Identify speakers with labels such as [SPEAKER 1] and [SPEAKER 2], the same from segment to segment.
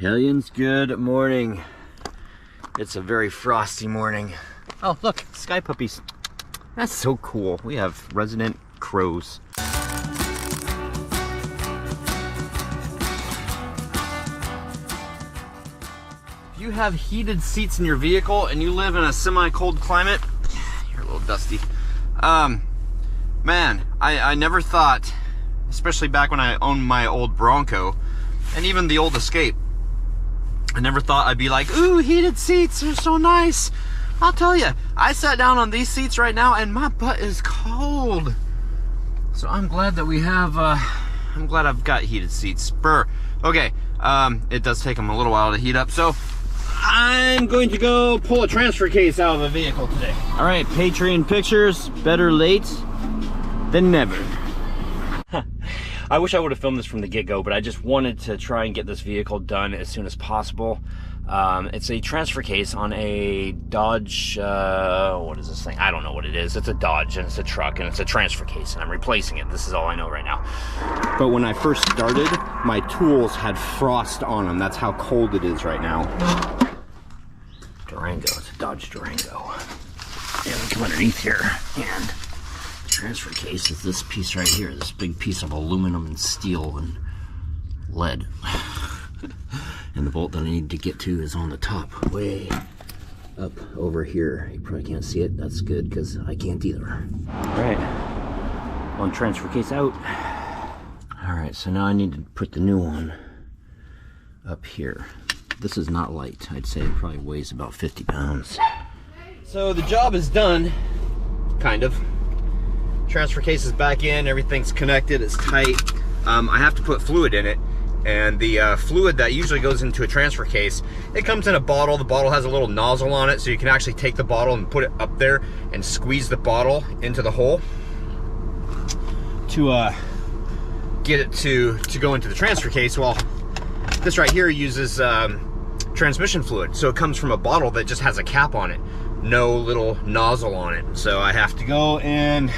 [SPEAKER 1] Hellions, good morning. It's a very frosty morning. Oh, look, sky puppies. That's so cool. We have resident crows. If you have heated seats in your vehicle and you live in a semi-cold climate, you're a little dusty. Man, I never thought, especially back when I owned my old Bronco and even the old Escape, I never thought I'd be like, ooh, heated seats are so nice. I'll tell you, I sat down on these seats right now and my butt is cold. So I'm glad that we have, I'm glad I've got heated seats. Brr. Okay, it does take them a little while to heat up, so I'm going to go pull a transfer case out of a vehicle today. All right, Patreon pictures, better late than never. I wish I would have filmed this from the get-go, but I just wanted to try and get this vehicle done as soon as possible. It's a transfer case on a Dodge, what is this thing? I don't know what it is. It's a Dodge, and it's a truck, and it's a transfer case, and I'm replacing it. This is all I know right now. But when I first started, my tools had frost on them. That's how cold it is right now. Durango, it's a Dodge Durango. And we come underneath here, and transfer case is this piece right here, this big piece of aluminum and steel and lead. And the bolt that I need to get to is on the top, way up over here. You probably can't see it. That's good, because I can't either. All right, one transfer case out. All right, so now I need to put the new one up here. This is not light. I'd say it probably weighs about 50 pounds. So the job is done, kind of. Transfer case is back in, everything's connected, it's tight. I have to put fluid in it, and the fluid that usually goes into a transfer case, it comes in a bottle. The bottle has a little nozzle on it, so you can actually take the bottle and put it up there and squeeze the bottle into the hole to get it to go into the transfer case. Well, this right here uses transmission fluid, so it comes from a bottle that just has a cap on it, no little nozzle on it. So I have to go and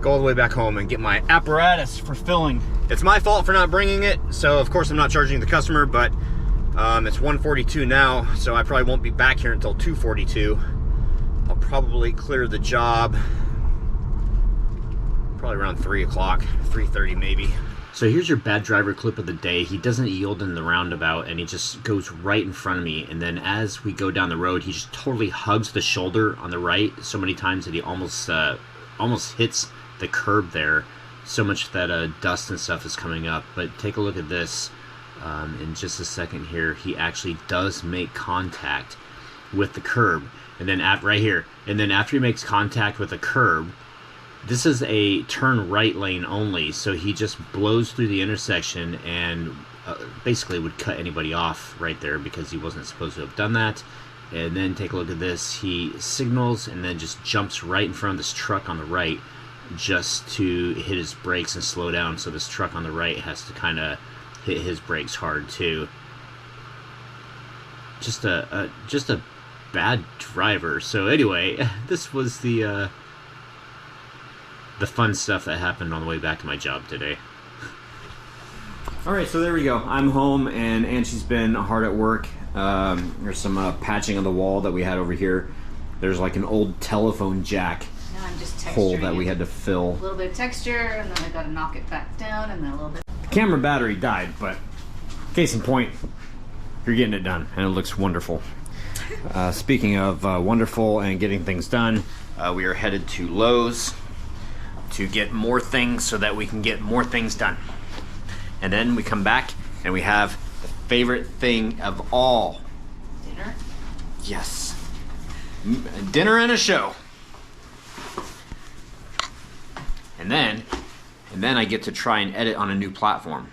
[SPEAKER 1] go all the way back home and get my apparatus for filling. It's my fault for not bringing it, so of course I'm not charging the customer, but it's 1:42 now, so I probably won't be back here until 2:42. I'll probably clear the job probably around 3 o'clock, 3:30 maybe. So here's your bad driver clip of the day. He doesn't yield in the roundabout, and he just goes right in front of me, and then as we go down the road, he just totally hugs the shoulder on the right so many times that he almost hits the curb there, so much that dust and stuff is coming up. But take a look at this in just a second here. He actually does make contact with the curb, and then right here, and then after he makes contact with the curb, this is a turn right lane only, so he just blows through the intersection and basically would cut anybody off right there because he wasn't supposed to have done that. And then take a look at this. He signals and then just jumps right in front of this truck on the right just to hit his brakes and slow down, so this truck on the right has to kind of hit his brakes hard too. Just a bad driver. So anyway, this was the fun stuff that happened on the way back to my job today. All right, so there we go. I'm home, and Angie's been hard at work. There's some patching on the wall that we had over here. There's like an old telephone jack hole that we had to fill.
[SPEAKER 2] A little bit of texture, and then I got to knock it back down, and then a little bit.
[SPEAKER 1] The camera battery died, but case in point, you're getting it done, and it looks wonderful. Speaking of wonderful and getting things done, we are headed to Lowe's to get more things so that we can get more things done. And then we come back and we have the favorite thing of all.
[SPEAKER 2] Dinner?
[SPEAKER 1] Yes. Dinner and a show. And then I get to try and edit on a new platform.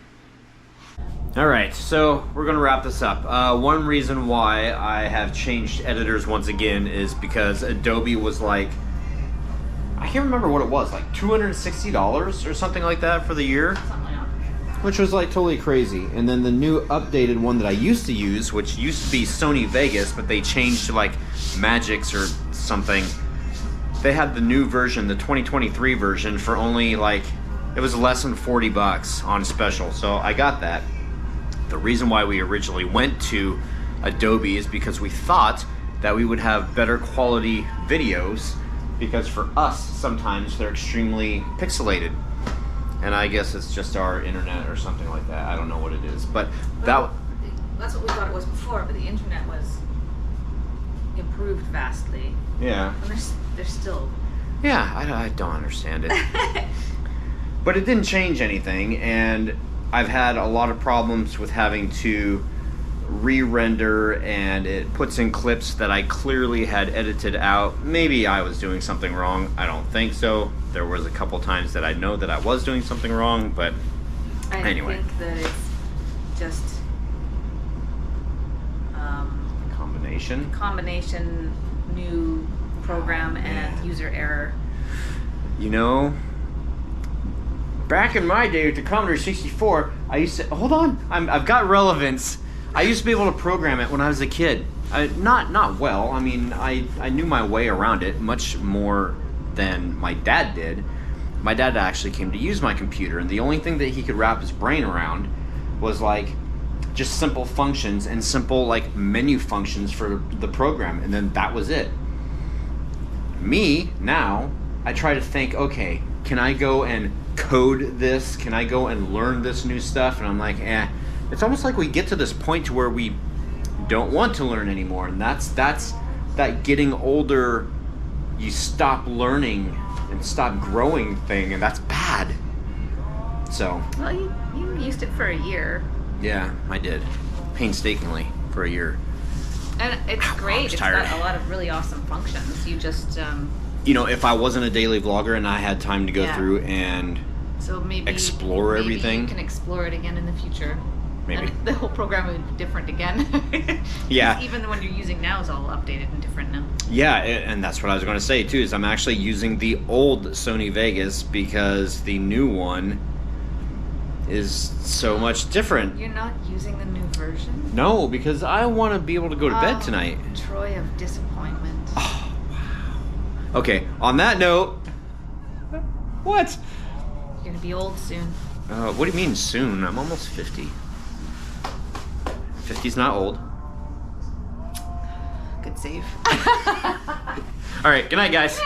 [SPEAKER 1] Alright, so we're gonna wrap this up. One reason why I have changed editors once again is because Adobe was like, I can't remember what it was, like $260 or something like that for the year, which was like totally crazy. And then the new updated one that I used to use, which used to be Sony Vegas, but they changed to like Magix or something. They had the new version, the 2023 version, for only like, it was less than $40 on special. So I got that. The reason why we originally went to Adobe is because we thought that we would have better quality videos, because for us, sometimes they're extremely pixelated. And I guess it's just our internet or something like that. I don't know what it is, but
[SPEAKER 2] Well, that's what we thought it was before, but the internet was improved vastly.
[SPEAKER 1] yeah.
[SPEAKER 2] And there's still...
[SPEAKER 1] Yeah, I don't understand it. But it didn't change anything, and I've had a lot of problems with having to re-render, and it puts in clips that I clearly had edited out. Maybe I was doing something wrong. I don't think so. There was a couple times that I know that I was doing something wrong, but anyway.
[SPEAKER 2] I think that it's just combination new program and user error.
[SPEAKER 1] You know, back in my day with the Commodore 64, I used to, hold on, I've got relevance. I used to be able to program it when I was a kid. Not well. I mean, I knew my way around it much more than my dad did. My dad actually came to use my computer, and the only thing that he could wrap his brain around was like just simple functions and simple like menu functions for the program, and then that was it. Me, now, I try to think, okay, can I go and code this? Can I go and learn this new stuff? And I'm like, it's almost like we get to this point to where we don't want to learn anymore, and that's that getting older, you stop learning and stop growing thing, and that's bad. So
[SPEAKER 2] Well, you used it for a year.
[SPEAKER 1] yeah, I did, painstakingly for a year.
[SPEAKER 2] And it's great. It's
[SPEAKER 1] tired.
[SPEAKER 2] got a lot of really awesome functions. You just
[SPEAKER 1] You know, if I wasn't a daily vlogger and I had time to go
[SPEAKER 2] Yeah.
[SPEAKER 1] through and
[SPEAKER 2] so maybe
[SPEAKER 1] explore
[SPEAKER 2] maybe
[SPEAKER 1] everything.
[SPEAKER 2] you can explore it again in the future.
[SPEAKER 1] Maybe.
[SPEAKER 2] And the whole program would be different again.
[SPEAKER 1] Yeah.
[SPEAKER 2] Even the one you're using now is all updated and different now.
[SPEAKER 1] Yeah, and that's what I was going to say too, is I'm actually using the old Sony Vegas because the new one is so much different.
[SPEAKER 2] You're not using the new version?
[SPEAKER 1] No, because I want to be able to go to bed tonight.
[SPEAKER 2] Troy of disappointment.
[SPEAKER 1] Oh, wow. Okay, on that note, what?
[SPEAKER 2] You're gonna be old soon.
[SPEAKER 1] What do you mean soon? I'm almost 50. 50's not old.
[SPEAKER 2] Good save.
[SPEAKER 1] All right, good night, guys.